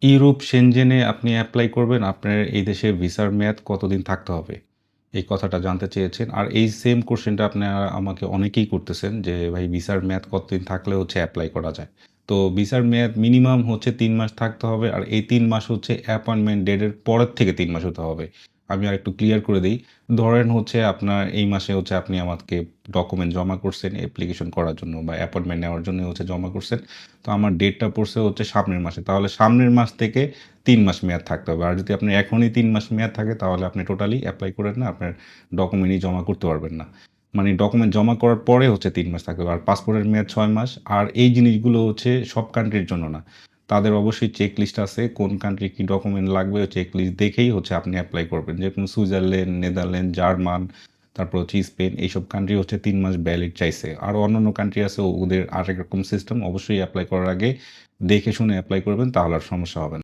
Europe সেনজেনে আপনি apply করবেন, আপনার এই দেশের ভিসার মেয়াদ কতদিন থাকতে হবে? এই কথাটা জানতে চেয়েছেন। আর এই সেম কোয়েশ্চেনটা আপনারা আমাকে অনেকেই করতেছেন যে, "ভাই ভিসার মেয়াদ কতদিন থাকলে হচ্ছে এপ্লাই করা যায়?" তো ভিসার মেয়াদ মিনিমাম হচ্ছে ৩ মাস থাকতে হবে। আর এই ৩ মাস হচ্ছে অ্যাপয়েন্টমেন্ট ডেটের পরের থেকে ৩ মাস হতে হবে। আমি আরেকটু ক্লিয়ার করে দেই। ধরেন হচ্ছে আপনার এই মাসে হচ্ছে আপনি আমাকে ডকুমেন্ট জমা করছেন অ্যাপ্লিকেশন করার জন্য বা অ্যাপয়েন্টমেন্ট নেওয়ার জন্য হচ্ছে জমা করছেন। তো আমার ডেটটা পড়ছে হচ্ছে সামনের মাসে। তাহলে সামনের মাস থেকে ৩ মাস মেয়াদ থাকতে হবে। আর যদি আপনার এখনই ৩ মাস মেয়াদ থাকে তাহলে আপনি টোটালি এপ্লাই করেন না। আপনার ডকুমেন্টই জমা করতে পারবেন না। মানে ডকুমেন্ট জমা করার পরে হচ্ছে ৩ মাস থাকতে হবে। আর পাসপোর্টের মেয়াদ ৬ মাস। আর এই জিনিসগুলো হচ্ছে সব কান্ট্রির জন্য না। তাদের অবশ্যই চেক লিস্ট আছে। কোন কান্ট্রির কি ডকুমেন্ট লাগবে ওই চেক লিস্ট দেখেই হচ্ছে আপনি এপ্লাই করবেন। যেরকম সুইজারল্যান্ড, নেদারল্যান্ড, জার্মান, তারপর হচ্ছে স্পেন এইসব কান্ট্রি হচ্ছে ৩ মাস ভ্যালিড চাইছে। আরও অন্যান্য কান্ট্রি আছে ওদের আরেক রকম সিস্টেম। অবশ্যই এপ্লাই করার আগে দেখে শুনে এপ্লাই করবেন তাহলে আর সমস্যা হবে না।